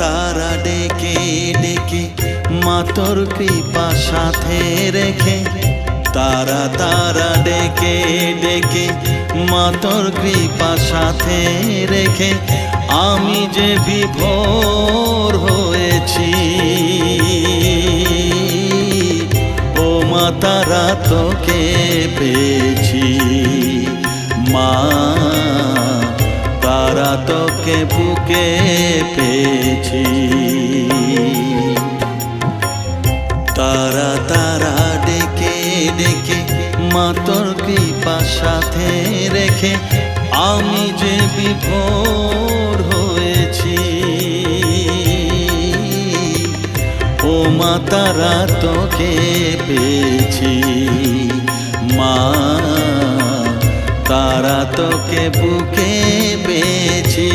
তারা ডেকে ডেকে মা তোর কৃপা সাথে রেখে, তারা তারা ডেকে ডেকে মা তোর কৃপা সাথে রেখে আমি যে বিভোর হয়েছি। ও মা তারা তোকে পেয়েছি, মা তারা তোকে বুকে পেয়েছি। তারা তারা ডেকে ডেকে মা তোর কৃপা সাথে রেখে আমি যে বিভোর হয়েছি। ও মা তারা তোকে পেয়েছি, মা তারা তোকে বুকে পেয়েছি।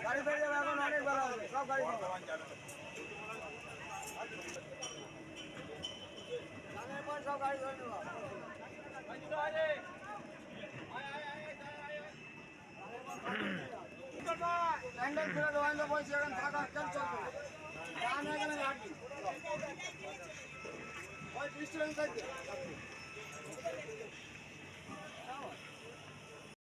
গাড়ি পেয়ে যাবে এখন অনেক ভালো হবে, সব গাড়ি পাবো। সব গাড়ি ধরে নেবো। প্যান্ডেল খুলে দেবো, আমি বলছি এখন থাকা কেন চলবে, গান হয়ে গেলে রাখবি ওই 20 টাকা থাকবে।